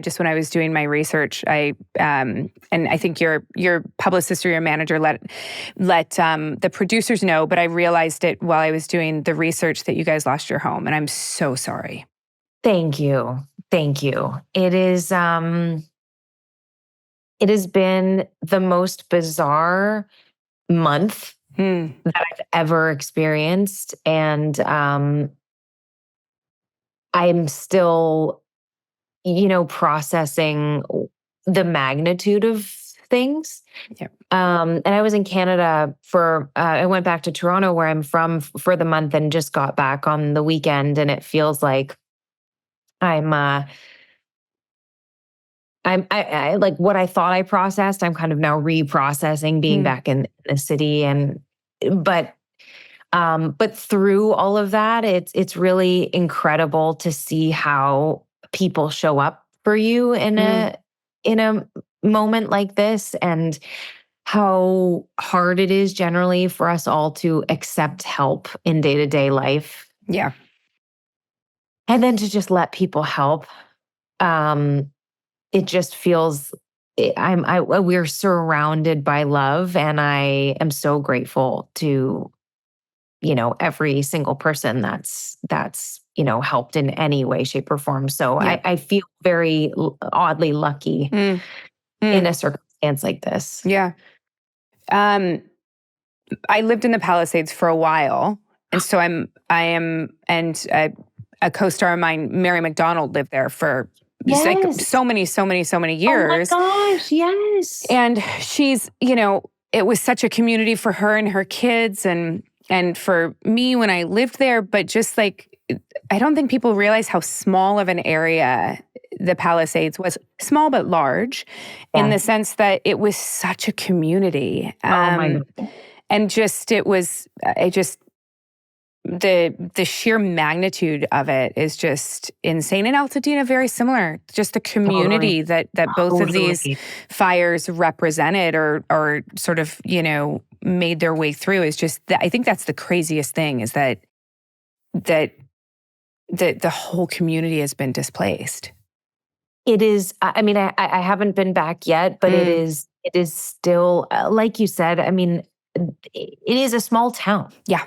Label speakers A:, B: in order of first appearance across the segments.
A: just when I was doing my research, and I think your publicist or your manager let the producers know, but I realized it while I was doing the research that you guys lost your home, and I'm so sorry.
B: Thank you. Thank you. It has been the most bizarre month that I've ever experienced. And I'm still, processing the magnitude of things.
A: Yep.
B: And I was in Canada I went back to Toronto where I'm from for the month and just got back on the weekend. And it feels like I like what I thought I processed, I'm kind of now reprocessing being back in the city. But through all of that, it's really incredible to see how people show up for you in a moment like this, and how hard it is generally for us all to accept help in day-to-day life.
A: Yeah.
B: And then to just let people help. It just feels we're surrounded by love, and I am so grateful to every single person that's helped in any way, shape, or form. So
A: yeah.
B: I feel very oddly lucky in a circumstance like this.
A: Yeah. I lived in the Palisades for a while, and so a co-star of mine, Mary McDonald, lived there for like so many years.
B: Oh my gosh, yes.
A: And she's, it was such a community for her and her kids and for me when I lived there, but just like, I don't think people realize how small of an area the Palisades was. Small but large, in the sense that it was such a community.
B: Oh my God.
A: And the sheer magnitude of it is just insane. In Altadena, very similar. Just the community that both of these fires represented or sort of, made their way through is just, I think that's the craziest thing, is that the whole community has been displaced.
B: It is, I mean, I haven't been back yet, but it is still, like you said, I mean, it is a small town.
A: Yeah.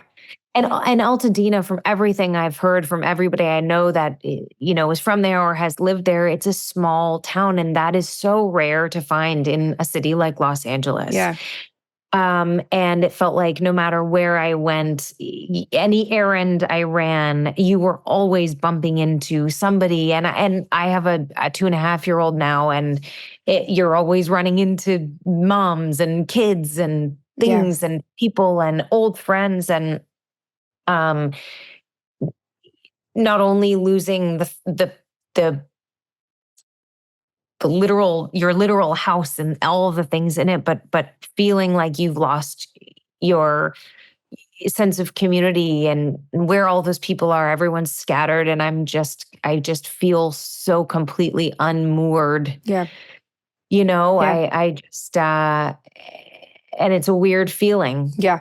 B: And Altadena, from everything I've heard from everybody I know that, is from there or has lived there, it's a small town. And that is so rare to find in a city like Los Angeles.
A: Yeah.
B: And it felt like no matter where I went, any errand I ran, you were always bumping into somebody. And I have a 2.5-year-old now, and you're always running into moms and kids and things and people and old friends. And not only losing the your literal house and all of the things in it, but feeling like you've lost your sense of community and where all those people are. Everyone's scattered, and I just feel so completely unmoored.
A: Yeah.
B: I just and it's a weird feeling.
A: Yeah.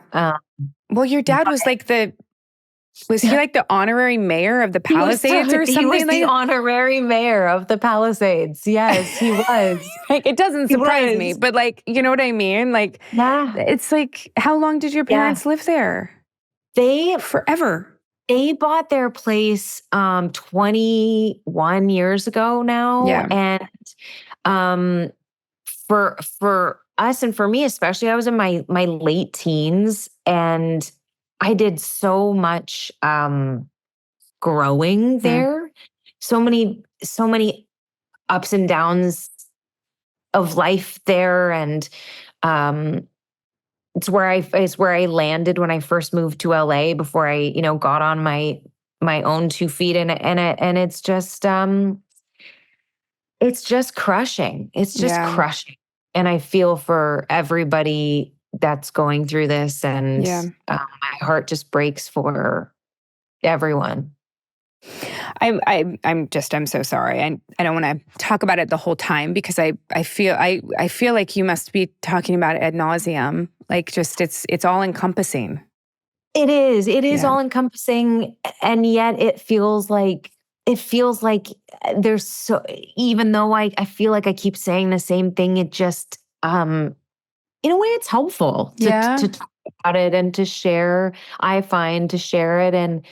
A: Well, your dad was like was he like the honorary mayor of the Palisades or something?
B: He was the honorary mayor of the Palisades. Yes, he was.
A: Like, it doesn't surprise me, but like, you know what I mean? Like, it's like, how long did your parents live there? Forever.
B: They bought their place 21 years ago now.
A: Yeah.
B: And for us and for me especially, I was in my late teens, and I did so much growing there. So many ups and downs of life there, and it's where I landed when I first moved to LA before I got on my own 2 feet, and it's just crushing. It's just crushing, and I feel for everybody that's going through this, and my heart just breaks for everyone.
A: I'm so sorry. I don't want to talk about it the whole time, because I feel like you must be talking about it ad nauseum. Like, just it's all encompassing.
B: It is all encompassing, and yet it feels like it feels like there's even though I feel like I keep saying the same thing, it just, in a way it's helpful to talk about it and to share. I find to share it, and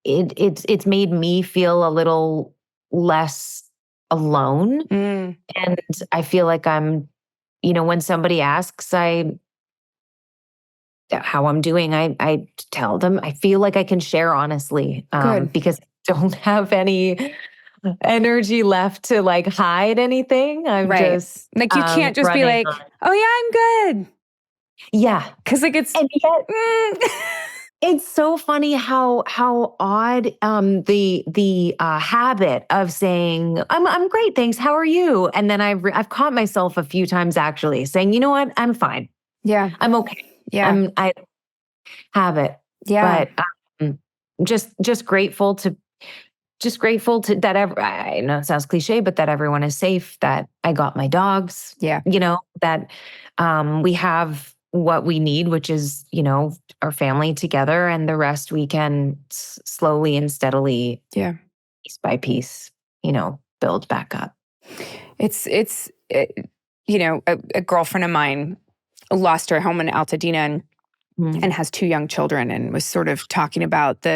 B: it's made me feel a little less alone.
A: Mm.
B: And I feel like I'm, when somebody asks how I'm doing, I tell them. I feel like I can share honestly,
A: Good.
B: because I don't have any energy left to like hide anything. I'm
A: Right.
B: just
A: Like you can't just be
B: running
A: like,
B: on.
A: oh yeah, I'm good.
B: Yeah.
A: Cause like it's,
B: And yet it's so funny how odd the habit of saying I'm great, thanks. How are you? And then I've caught myself a few times actually saying, you know what, I'm fine.
A: yeah.
B: I'm okay.
A: Yeah.
B: I have it.
A: Yeah.
B: But just grateful to that I know it sounds cliche, but that everyone is safe, that I got my dogs.
A: Yeah.
B: That we have what we need, which is, our family together, and the rest we can slowly and steadily,
A: Yeah.
B: piece by piece, build back up.
A: A girlfriend of mine lost her home in Altadena and has 2 young children, and was sort of talking about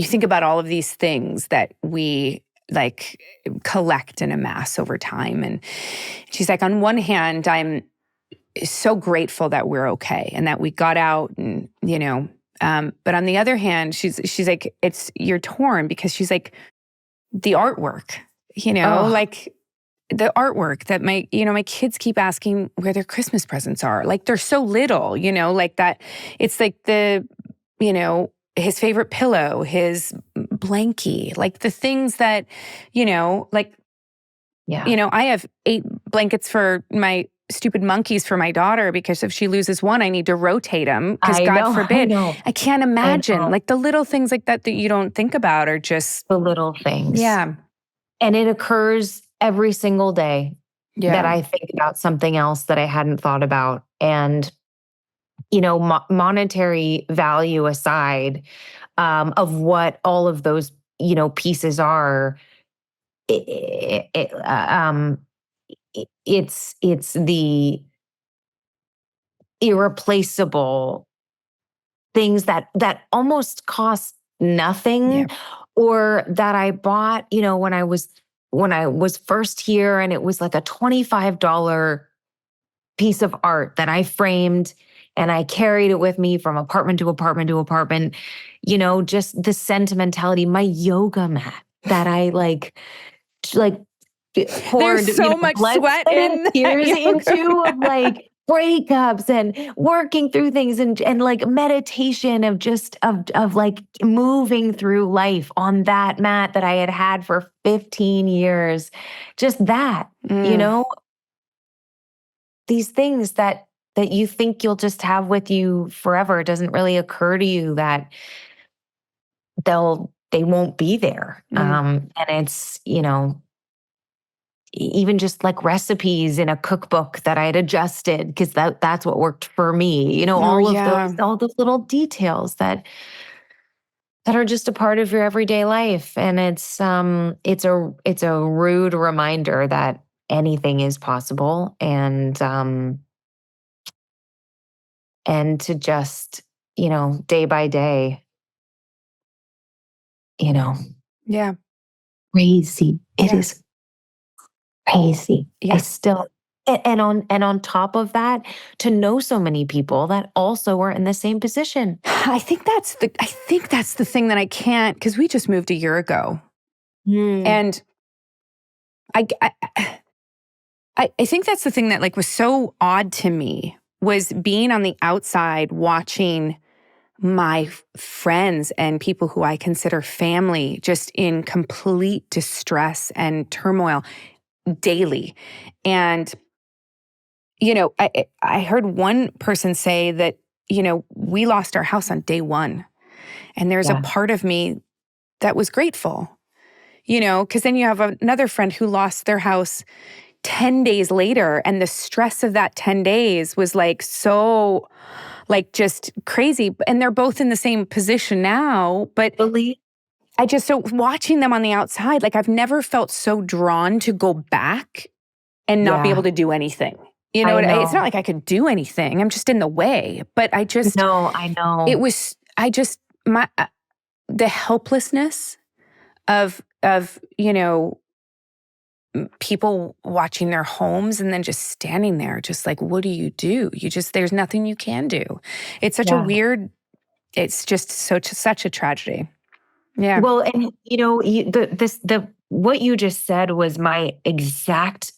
A: you think about all of these things that we like collect and amass over time. And she's like, on one hand, I'm so grateful that we're okay and that we got out, and, but on the other hand, she's like, you're torn, because she's like, the artwork, like the artwork that my kids keep asking where their Christmas presents are. Like they're so little, like that. It's like his favorite pillow, his blankie, like the things that, I have 8 blankets for my stupid monkeys for my daughter, because if she loses one, I need to rotate them, because God forbid. I can't imagine like the little things like that you don't think about are just
B: the little things.
A: Yeah.
B: And it occurs every single day that I think about something else that I hadn't thought about. And, monetary value aside, of what all of those, pieces are, it's the irreplaceable things that almost cost nothing, or that I bought, when I was first here, and it was like a $25 piece of art that I framed, and I carried it with me from apartment to apartment to apartment. Just the sentimentality, my yoga mat that I poured
A: There's so much
B: blood,
A: sweat
B: and
A: in
B: tears into, of like breakups and working through things, and like meditation of just of like moving through life on that mat that I had for 15 years. Just that, these things that you think you'll just have with you forever, it doesn't really occur to you that they won't be there. And it's, even just like recipes in a cookbook that I had adjusted because that's what worked for me. All those little details that are just a part of your everyday life. And it's a rude reminder that anything is possible, and to just, day by day,
A: Yeah.
B: crazy. It is crazy.
A: Yeah.
B: I still, and on top of that, to know so many people that also are in the same position.
A: I think that's the thing that I can't, because we just moved a year ago. And I think that's the thing that like was so odd to me, was being on the outside watching my friends and people who I consider family just in complete distress and turmoil daily. And, I heard one person say that, we lost our house on day 1. And there's a part of me that was grateful, because then you have another friend who lost their house 10 days later. And the stress of that 10 days was like so like just crazy. And they're both in the same position now, but I just, so watching them on the outside, like I've never felt so drawn to go back and not be able to do anything. You know, it's not like I could do anything. I'm just in the way. But I just,
B: no, I know.
A: It was, the helplessness of, you know, people watching their homes and then just standing there, just like, what do? There's nothing you can do. It's such a weird, it's just such a tragedy. Yeah.
B: Well, and you know, what you just said was my exact,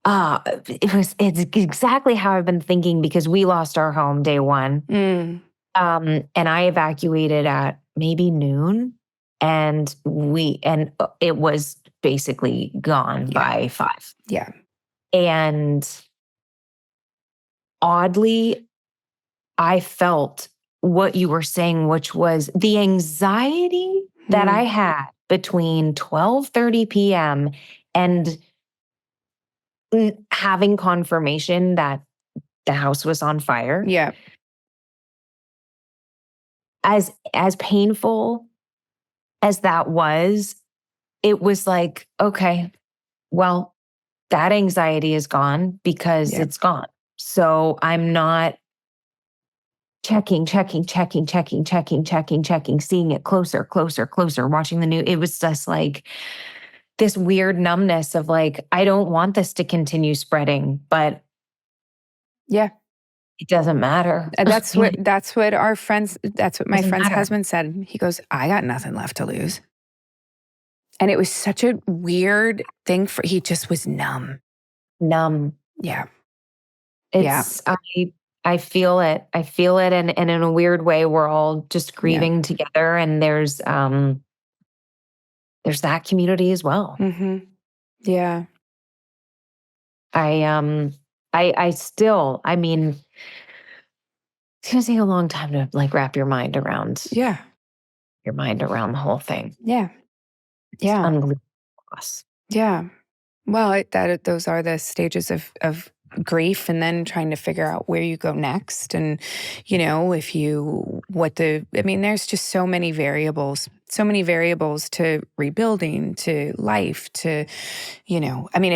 B: it's exactly how I've been thinking, because we lost our home day one. And I evacuated at maybe noon, and it was basically gone by 5.
A: Yeah.
B: And oddly, I felt what you were saying, which was the anxiety that I had between 12:30 p.m. and having confirmation that the house was on fire.
A: Yeah.
B: As painful as that was, it was like, okay, well, that anxiety is gone because it's gone. So I'm not checking, seeing it closer, watching the news. It was just like this weird numbness of like, I don't want this to continue spreading, but it doesn't matter.
A: That's what my friend's husband said. He goes, I got nothing left to lose. And it was such a weird thing he just was numb. Yeah.
B: I feel it. And in a weird way, we're all just grieving together. And there's that community as well.
A: Mm-hmm. Yeah.
B: I still, I mean, it's going to take a long time to like wrap your mind around.
A: Yeah.
B: Your mind around the whole thing.
A: Yeah. Yeah.
B: It's unbelievable.
A: Yeah. Well, those are the stages of grief, and then trying to figure out where you go next. And, you know, there's just so many variables to rebuilding, to life, to, you know, I mean,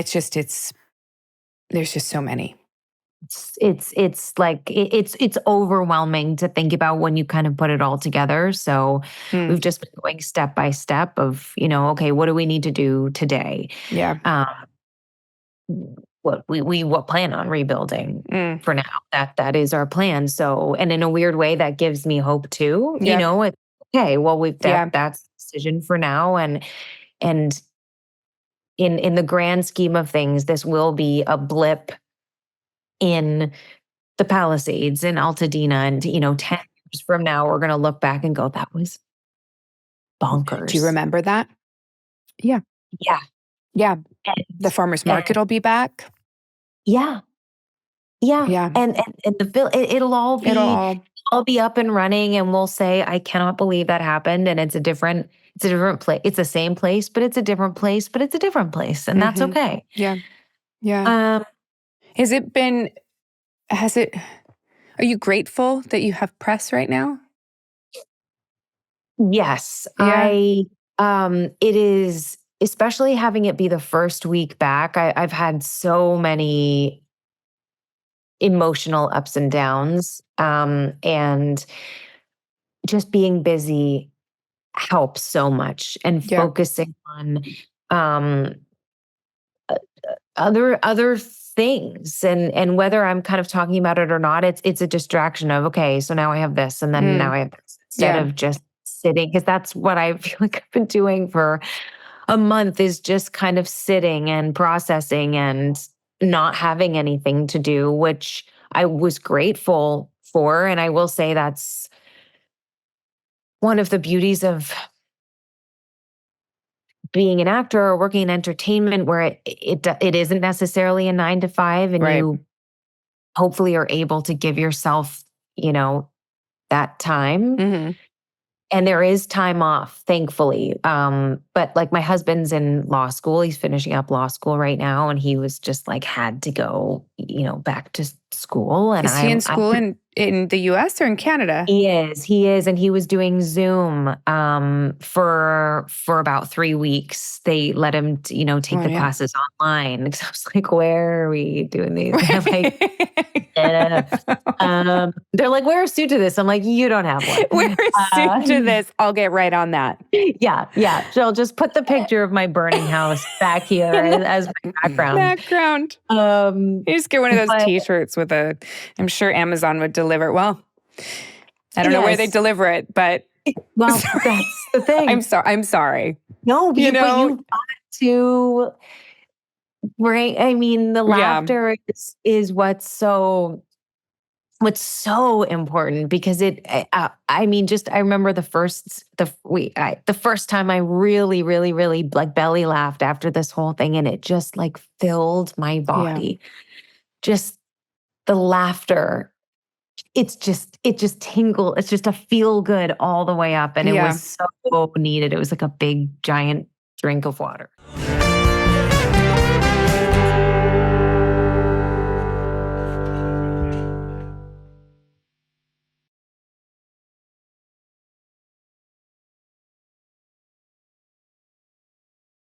A: there's just so many.
B: It's overwhelming to think about when you kind of put it all together. So we've just been going step by step of, you know, okay, what do we need to do today?
A: Yeah.
B: What we plan on rebuilding for now. That is our plan. So, and in a weird way, that gives me hope too. You know, it's okay. Well, that's the decision for now, and in the grand scheme of things, this will be a blip in the Palisades in Altadena, and you know, 10 years from now, we're going to look back and go, that was bonkers.
A: Do you remember that? Yeah.
B: Yeah.
A: Yeah. The farmer's market will be back.
B: Yeah. Yeah.
A: Yeah.
B: And it'll all be up and running, and we'll say, I cannot believe that happened. And it's a different place. It's the same place, but it's a different place, but it's a different place. And that's okay.
A: Yeah. Yeah. Are you grateful that you have press right now?
B: Yes.
A: Yeah.
B: It is, especially having it be the first week back. I've had so many emotional ups and downs. And just being busy helps so much, and focusing on other things, and whether I'm kind of talking about it or not, it's a distraction of, okay, so now I have this, and then now I have this, instead of just sitting, because that's what I feel like I've been doing for a month, is just kind of sitting and processing and not having anything to do, which I was grateful for. And I will say that's one of the beauties of being an actor or working in entertainment, where it isn't necessarily a 9 to 5, and you hopefully are able to give yourself, you know, that time. And there is time off, thankfully. But like, my husband's in law school. He's finishing up law school right now. And he was just like, had to go, you know, back to school. And
A: is he in school in in the US or in Canada?
B: He is. And he was doing Zoom for about 3 weeks. They let him, take the classes online. Because I was like, where are we doing these? I'm like, they're like, wear a suit to this. I'm like, you don't have one.
A: Wear a suit to this. I'll get right on that.
B: Yeah. Jill, just put the picture of my burning house back here as my background.
A: You just get one of those T-shirts with I'm sure Amazon would deliver. Well, I don't know where they deliver it, but
B: that's the thing.
A: I'm sorry.
B: No, but you've got to bring. I mean, the laughter is what's so important, because I remember the first time I really, really, really like belly laughed after this whole thing, and it just like filled my body. Just the laughter. It just tingled. It's just a feel good all the way up. And it was so needed. It was like a big, giant drink of water.